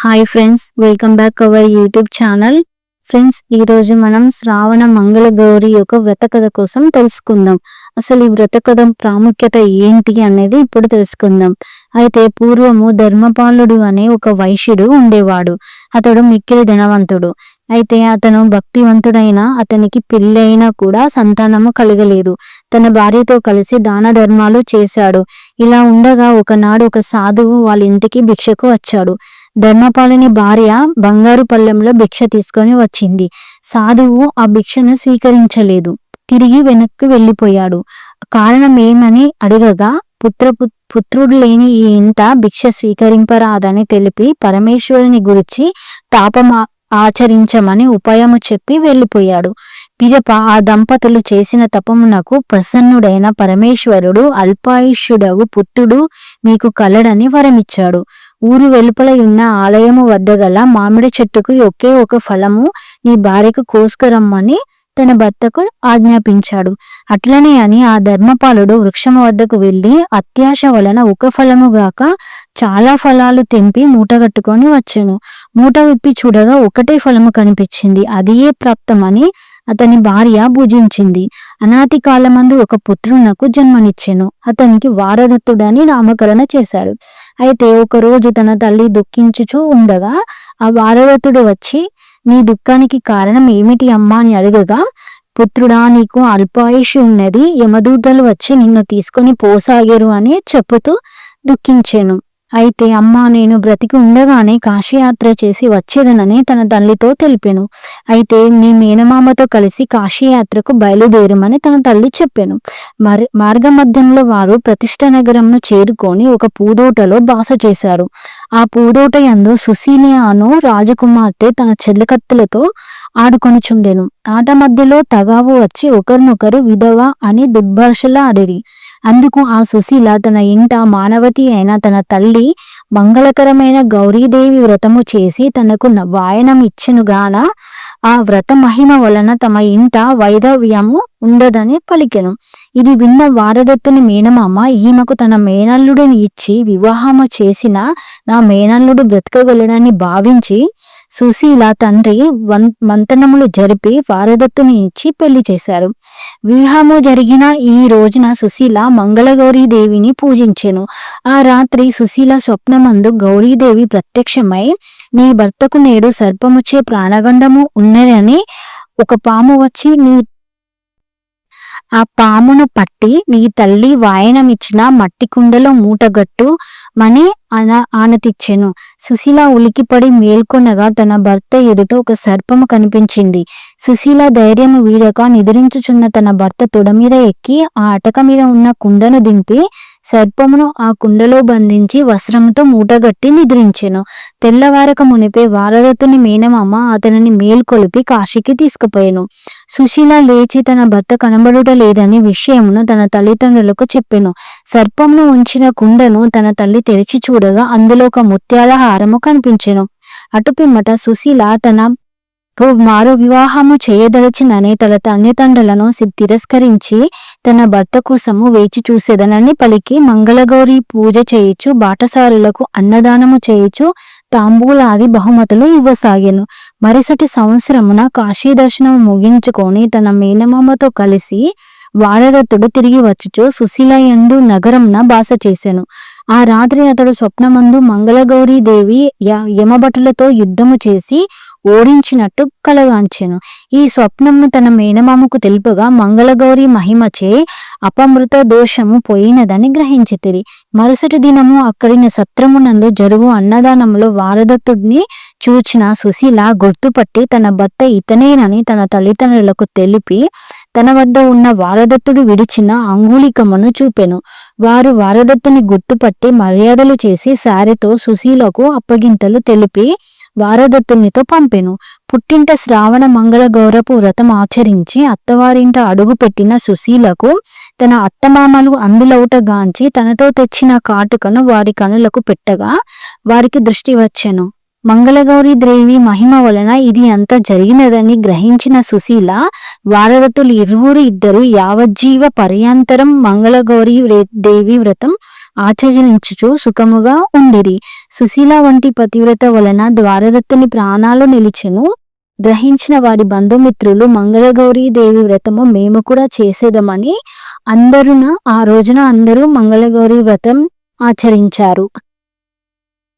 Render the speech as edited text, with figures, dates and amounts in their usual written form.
Hi friends, welcome back our YouTube channel. Friends, ఈరోజు మనం శ్రావణ మంగళ గౌరి యొక్క వ్రత కథ కోసం తెలుసుకుందాం. అసలు ఈ వ్రత కథ ప్రాముఖ్యత ఏంటి అనేది ఇప్పుడు తెలుసుకుందాం. అయితే పూర్వము ధర్మపాలుడు అనే ఒక వైశ్యుడు ఉండేవాడు. అతడు మిక్కిలి ధనవంతుడు. అయితే అతను భక్తివంతుడైన అతనికి పెళ్ళైనా కూడా సంతానము కలగలేదు. తన భార్యతో కలిసి దాన ధర్మాలు చేశాడు. ఇలా ఉండగా ఒకనాడు ఒక సాధువు వాళ్ళ ఇంటికి భిక్షకు వచ్చాడు. ధర్మపాలుని భార్య బంగారు పళ్ళెంలో భిక్ష తీసుకొని వచ్చింది. సాధువు ఆ భిక్షను స్వీకరించలేదు. తిరిగి వెనక్కి వెళ్ళిపోయాడు. కారణం ఏమని అడగగా పుత్రుడు లేని ఈ ఇంట భిక్ష స్వీకరింపరాదని తెలిపి పరమేశ్వరుని గురించి తాపమా ఆచరించమని ఉపాయము చెప్పి వెళ్ళిపోయాడు. పిదప ఆ దంపతులు చేసిన తపమునకు ప్రసన్నుడైన పరమేశ్వరుడు అల్పాయుష్యుడగు పుత్రుడు మీకు కలడని వరమిచ్చాడు. ఊరు వెలుపల ఉన్న ఆలయము వద్ద గల మామిడి చెట్టుకు ఒకే ఒక ఫలము నీ భార్యకు కోసుకురమ్మని తన భర్తకు ఆజ్ఞాపించాడు. అట్లనే అని ఆ ధర్మపాలుడు వృక్షము వద్దకు వెళ్లి అత్యాశ వలన ఒక ఫలము గాక చాలా ఫలాలు తెంపి మూటగట్టుకొని వచ్చెను. మూట విప్పి చూడగా ఒకటే ఫలము కనిపించింది. అదియే ప్రాప్తమని అతని భార్య భుజించింది. అనాది కాలమందు ఒక పుత్రునకు జన్మనిచ్చెను. అతనికి వారదత్తుడని నామకరణ చేశారు. అయితే ఒకరోజు తన తల్లి దుఃఖించుచూ ఉండగా ఆ వారదత్తుడు వచ్చి, నీ దుఃఖానికి కారణం ఏమిటి అమ్మా అని అడగగా, పుత్రుడా, నీకు అల్పాయుష్ ఉన్నది, యమదూతలు వచ్చి నిన్ను తీసుకొని పోసాగారు అని చెప్పుతూ దుఃఖించాను. అయితే అమ్మ, నేను బ్రతికి ఉండగానే కాశీయాత్ర చేసి వచ్చేదనని తన తల్లితో తెలిపాను. అయితే నీ మేనమామతో కలిసి కాశీయాత్రకు బయలుదేరమని తన తల్లి చెప్పాను. మార్గ మధ్యంలో వారు ప్రతిష్ఠ నగరంను చేరుకొని ఒక పూదోటలో బాస చేశారు. ఆ పూదోట యందు సుశీలి అను రాజకుమార్తె తన చెల్లకత్తులతో ఆడుకొనిచుండెను. ఆట మధ్యలో తగావు వచ్చి ఒకరినొకరు విధవ అని దుర్భాషలాడిరి. అందుకు ఆ సుశీల తన ఇంట మానవతి అయిన తన తల్లి మంగళకరమైన గౌరీదేవి వ్రతము చేసి తనకు వాయనం ఇచ్చెనుగాన ఆ వ్రత మహిమ వలన తమ ఇంట వైధవ్యము ఉండదని పలికెను. ఇది విన్న వారదత్తుని మేనమామ ఈమెకు తన మేనల్లుడిని ఇచ్చి వివాహము చేసిన నా మేనల్లుడు బ్రతకగలడని భావించి సుశీల తండ్రి మంతనములు జరిపి వారదత్తుని ఇచ్చి పెళ్లి చేశారు. వివాహము జరిగిన ఈ రోజున సుశీల మంగళగౌరీదేవిని పూజించెను. ఆ రాత్రి సుశీల స్వప్నమందు గౌరీదేవి ప్రత్యక్షమై, నీ భర్తకు నేడు సర్పముచే ప్రాణగండము ఉన్నదని ఒక పాము వచ్చి ఆ పామును పట్టి నీ తల్లి వాయనమిచ్చిన మట్టి కుండలో మూటగట్టు మని ఆనతిచ్చెను. సుశీల ఉలికిపడి మేల్కొనగా తన భర్త ఎదుట ఒక సర్పము కనిపించింది. సుశీల ధైర్యము వీడక నిద్రించుచున్న తన భర్త తొడ మీద ఎక్కి ఆ అటక మీద ఉన్న కుండను దింపి సర్పమును ఆ కుండలో బంధించి వస్త్రముతో మూటగట్టి నిద్రించెను. తెల్లవారక మునిపే వారదత్తుని మేనమామ అతనిని మేల్కొలిపి కాశీకి తీసుకుపోయాను. సుశీల లేచి తన భర్త కనబడుట లేదని విషయమును తన తల్లిదండ్రులకు చెప్పెను. సర్పమును ఉంచిన కుండను తన తల్లి తెరిచి చూడగా అందులో ఒక ముత్యాల హారము కనిపించెను. అటుపిమ్మట సుశీల తనకు మారు వివాహము చేయదలచినని తన తల్లిదండ్రులను తిరస్కరించి తన భర్త కోసము వేచి చూసేదనని పలికి మంగళగౌరి పూజ చేయుచు బాటసారులకు అన్నదానము చేయుచు తాంబూలాది బహుమతులు ఇవ్వసాగెను. మరుసటి సంవత్సరమున కాశీ దర్శనం ముగించుకొని తన మేనమామతో కలిసి వారదత్తుడు తిరిగి వచ్చుచు సుశీల యందు నగరంన బాస చేసెను. ఆ రాత్రి అతడు స్వప్నమందు మంగళగౌరీదేవి యమభటులతో యుద్ధము చేసి ఓడించినట్టు కలగాంచెను. ఈ స్వప్నమును తన మేనమామకు తెలుపగా మంగళగౌరి మహిమచే అపమృత దోషము పోయినదని గ్రహించితిరి. మరుసటి దినము అక్కడిన సత్రమునందు జరుగు అన్నదానములో వారదత్తుడిని చూచిన సుశీల గుర్తుపట్టి తన భర్త ఇతనేనని తన తల్లిదండ్రులకు తెలిపి తన వద్ద ఉన్న వారదత్తుడు విడిచిన అంగుళికమును చూపెను. వారు వారదత్తుని గుర్తుపట్టి మర్యాదలు చేసి సారెతో సుశీలకు అప్పగింతలు తెలిపి వారదత్తునితో పంపెను. పుట్టింట శ్రావణ మంగళ గౌరపు వ్రతం ఆచరించి అత్తవారింట అడుగు పెట్టిన సుశీలకు తన అత్తమామలు అందులౌటగాంచి తనతో తెచ్చిన కాటుకను వారి కనులకు పెట్టగా వారికి దృష్టి వచ్చెను. మంగళగౌరీ దేవి మహిమ వలన ఇది అంత జరిగినదని గ్రహించిన సుశీల వారదత్తులు ఇద్దరు యావజ్జీవ పర్యంతరం మంగళగౌరీ దేవి వ్రతం ఆచరించుచు సుఖముగా ఉండిరి. సుశీల వంటి పతివ్రత వలన ద్వారదత్తుని ప్రాణాలు నిలిచెను. గ్రహించిన వారి బంధుమిత్రులు మంగళగౌరీ దేవి వ్రతము మేము కూడా చేసేదమని ఆ రోజున అందరూ మంగళగౌరీ వ్రతం ఆచరించారు.